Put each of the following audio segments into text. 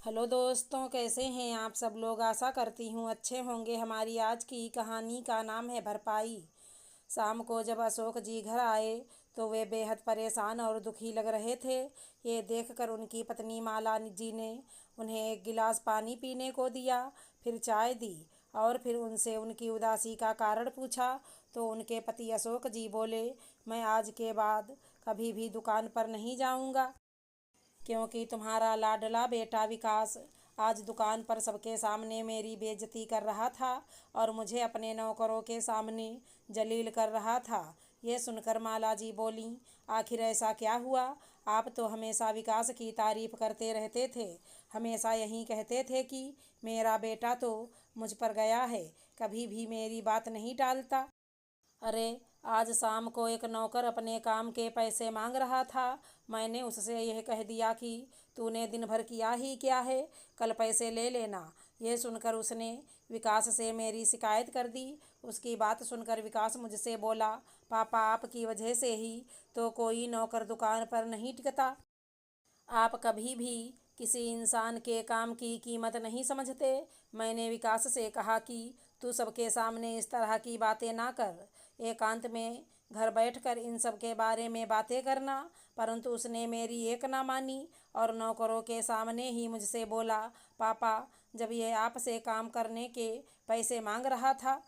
Hello दोस्तों, कैसे हैं आप सब लोग। आशा करती हूँ अच्छे होंगे। हमारी आज की कहानी का नाम है भरपाई। शाम को जब अशोक जी घर आए तो वे बेहद परेशान और दुखी लग रहे थे। ये देखकर उनकी पत्नी माला जी ने उन्हें एक गिलास पानी पीने को दिया, फिर चाय दी और फिर उनसे उनकी उदासी का कारण पूछा। तो उनके पति अशोक जी बोले, मैं आज के बाद कभी भी दुकान पर नहीं जाऊंगा, क्योंकि तुम्हारा लाडला बेटा विकास आज दुकान पर सबके सामने मेरी बेइज्जती कर रहा था और मुझे अपने नौकरों के सामने जलील कर रहा था। ये सुनकर माला जी बोली, आखिर ऐसा क्या हुआ? आप तो हमेशा विकास की तारीफ करते रहते थे, हमेशा यही कहते थे कि मेरा बेटा तो मुझ पर गया है, कभी भी मेरी बात नहीं टालता। अरे, आज शाम को एक नौकर अपने काम के पैसे मांग रहा था। मैंने उससे यह कह दिया कि तूने दिन भर किया ही क्या है, कल पैसे ले लेना। यह सुनकर उसने विकास से मेरी शिकायत कर दी। उसकी बात सुनकर विकास मुझसे बोला, पापा आपकी वजह से ही तो कोई नौकर दुकान पर नहीं टिकता। आप कभी भी किसी इंसान के काम की कीमत नहीं समझते। मैंने विकास से कहा कि तू सबके सामने इस तरह की बातें ना कर, एकांत में घर बैठकर इन सब के बारे में बातें करना। परंतु उसने मेरी एक ना मानी और नौकरों के सामने ही मुझसे बोला, पापा जब यह आपसे काम करने के पैसे मांग रहा था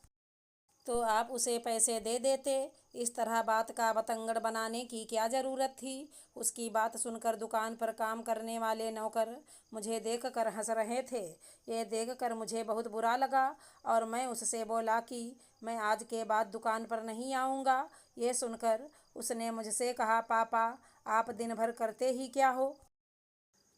तो आप उसे पैसे दे देते। इस तरह बात का बतंगड़ बनाने की क्या ज़रूरत थी। उसकी बात सुनकर दुकान पर काम करने वाले नौकर मुझे देखकर हंस रहे थे। ये देखकर मुझे बहुत बुरा लगा और मैं उससे बोला कि मैं आज के बाद दुकान पर नहीं आऊँगा। ये सुनकर उसने मुझसे कहा, पापा आप दिन भर करते ही क्या हो?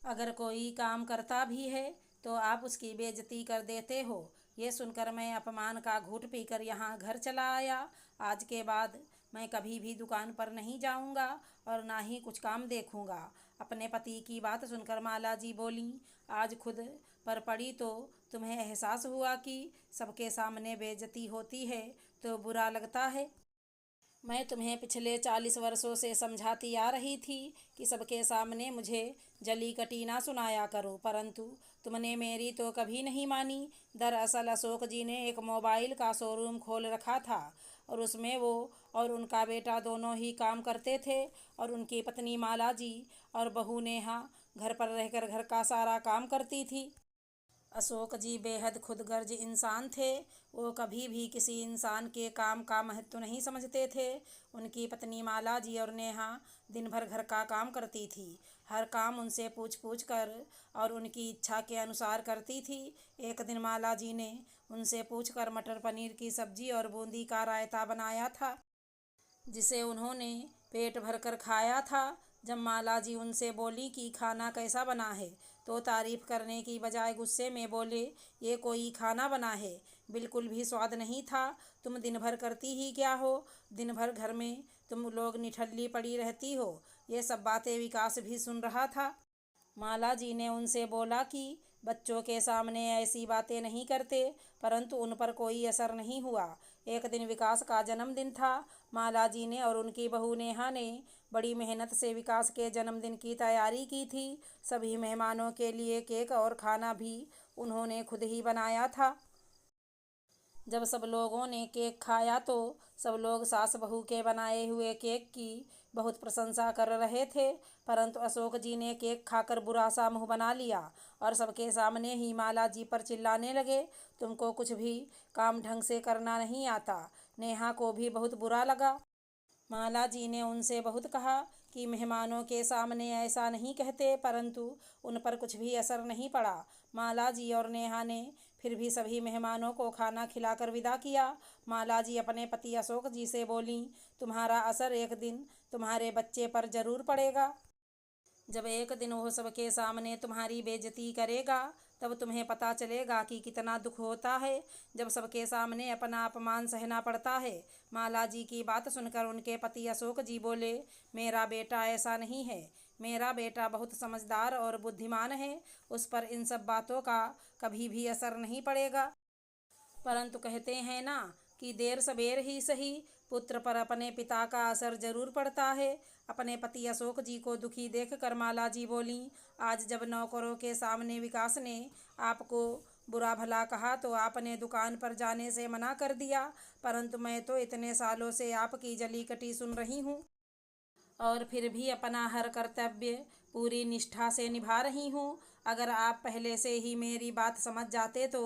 अगर कोई काम करता भी है तो आप उसकी बेइज्जती कर देते हो। ये सुनकर मैं अपमान का घूंट पीकर यहाँ घर चला आया। आज के बाद मैं कभी भी दुकान पर नहीं जाऊँगा और ना ही कुछ काम देखूँगा। अपने पति की बात सुनकर माला जी बोली, आज खुद पर पड़ी तो तुम्हें एहसास हुआ कि सबके सामने बेइज्जती होती है तो बुरा लगता है। मैं तुम्हें पिछले 40 वर्षों से समझाती आ रही थी कि सबके सामने मुझे जली कटी ना सुनाया करो, परंतु तुमने मेरी तो कभी नहीं मानी। दरअसल अशोक जी ने एक मोबाइल का शोरूम खोल रखा था और उसमें वो और उनका बेटा दोनों ही काम करते थे और उनकी पत्नी माला जी और बहू नेहा घर पर रहकर घर का सारा काम करती थी। अशोक जी बेहद खुदगर्ज इंसान थे। वो कभी भी किसी इंसान के काम का महत्व नहीं समझते थे। उनकी पत्नी माला जी और नेहा दिन भर घर का काम करती थी। हर काम उनसे पूछ पूछ कर और उनकी इच्छा के अनुसार करती थी। एक दिन माला जी ने उनसे पूछकर मटर पनीर की सब्जी और बूंदी का रायता बनाया था, जिसे उन्होंने पेट भरकर खाया था। जब माला जी उनसे बोली कि खाना कैसा बना है, तो तारीफ करने की बजाय गुस्से में बोले, ये कोई खाना बना है, बिल्कुल भी स्वाद नहीं था। तुम दिन भर करती ही क्या हो? दिन भर घर में तुम लोग निठल्ली पड़ी रहती हो। ये सब बातें विकास भी सुन रहा था। माला जी ने उनसे बोला कि बच्चों के सामने ऐसी बातें नहीं करते, परंतु उन पर कोई असर नहीं हुआ। एक दिन विकास का जन्मदिन था। माला जी ने और उनकी बहू नेहा ने बड़ी मेहनत से विकास के जन्मदिन की तैयारी की थी। सभी मेहमानों के लिए केक और खाना भी उन्होंने खुद ही बनाया था। जब सब लोगों ने केक खाया तो सब लोग सास बहू के बनाए हुए केक की बहुत प्रशंसा कर रहे थे, परंतु अशोक जी ने केक खाकर बुरा सा मुंह बना लिया और सबके सामने ही माला जी पर चिल्लाने लगे, तुमको कुछ भी काम ढंग से करना नहीं आता। नेहा को भी बहुत बुरा लगा। माला जी ने उनसे बहुत कहा कि मेहमानों के सामने ऐसा नहीं कहते, परंतु उन पर कुछ भी असर नहीं पड़ा। माला जी और नेहा ने फिर भी सभी मेहमानों को खाना खिलाकर विदा किया। माला जी अपने पति अशोक जी से बोलीं, तुम्हारा असर एक दिन तुम्हारे बच्चे पर जरूर पड़ेगा। जब एक दिन वो सबके सामने तुम्हारी बेइज्जती करेगा, तब तुम्हें पता चलेगा कि कितना दुख होता है जब सबके सामने अपना अपमान सहना पड़ता है। माला जी की बात सुनकर उनके पति अशोक जी बोले, मेरा बेटा ऐसा नहीं है, मेरा बेटा बहुत समझदार और बुद्धिमान है, उस पर इन सब बातों का कभी भी असर नहीं पड़ेगा। परंतु कहते हैं ना कि देर सवेर ही सही, पुत्र पर अपने पिता का असर जरूर पड़ता है। अपने पति अशोक जी को दुखी देखकर माला जी बोली, आज जब नौकरों के सामने विकास ने आपको बुरा भला कहा तो आपने दुकान पर जाने से मना कर दिया, परंतु मैं तो इतने सालों से आपकी जली कटी सुन रही हूँ और फिर भी अपना हर कर्तव्य पूरी निष्ठा से निभा रही हूँ। अगर आप पहले से ही मेरी बात समझ जाते तो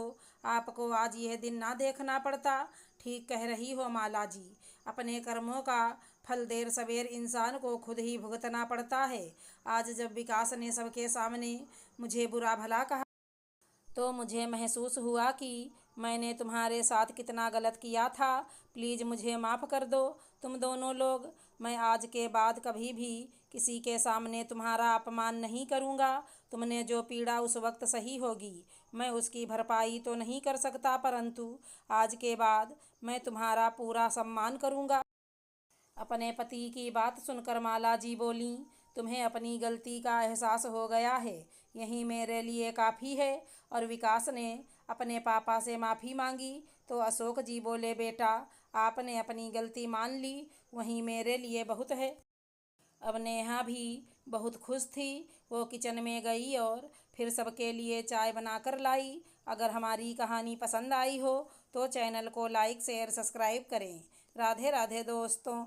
आपको आज यह दिन ना देखना पड़ता। ठीक कह रही हो माला जी, अपने कर्मों का फल देर सवेर इंसान को खुद ही भुगतना पड़ता है। आज जब विकास ने सबके सामने मुझे बुरा भला कहा तो मुझे महसूस हुआ कि मैंने तुम्हारे साथ कितना गलत किया था। प्लीज़ मुझे माफ़ कर दो तुम दोनों लोग। मैं आज के बाद कभी भी किसी के सामने तुम्हारा अपमान नहीं करूँगा। तुमने जो पीड़ा उस वक्त सही होगी, मैं उसकी भरपाई तो नहीं कर सकता, परंतु आज के बाद मैं तुम्हारा पूरा सम्मान करूँगा। अपने पति की बात सुनकर माला जी बोलीं, तुम्हें अपनी गलती का एहसास हो गया है, यही मेरे लिए काफ़ी है। और विकास ने अपने पापा से माफ़ी मांगी तो अशोक जी बोले, बेटा आपने अपनी गलती मान ली, वही मेरे लिए बहुत है। अब नेहा भी बहुत खुश थी। वो किचन में गई और फिर सबके लिए चाय बनाकर लाई। अगर हमारी कहानी पसंद आई हो तो चैनल को लाइक शेयर सब्सक्राइब करें। राधे राधे दोस्तों।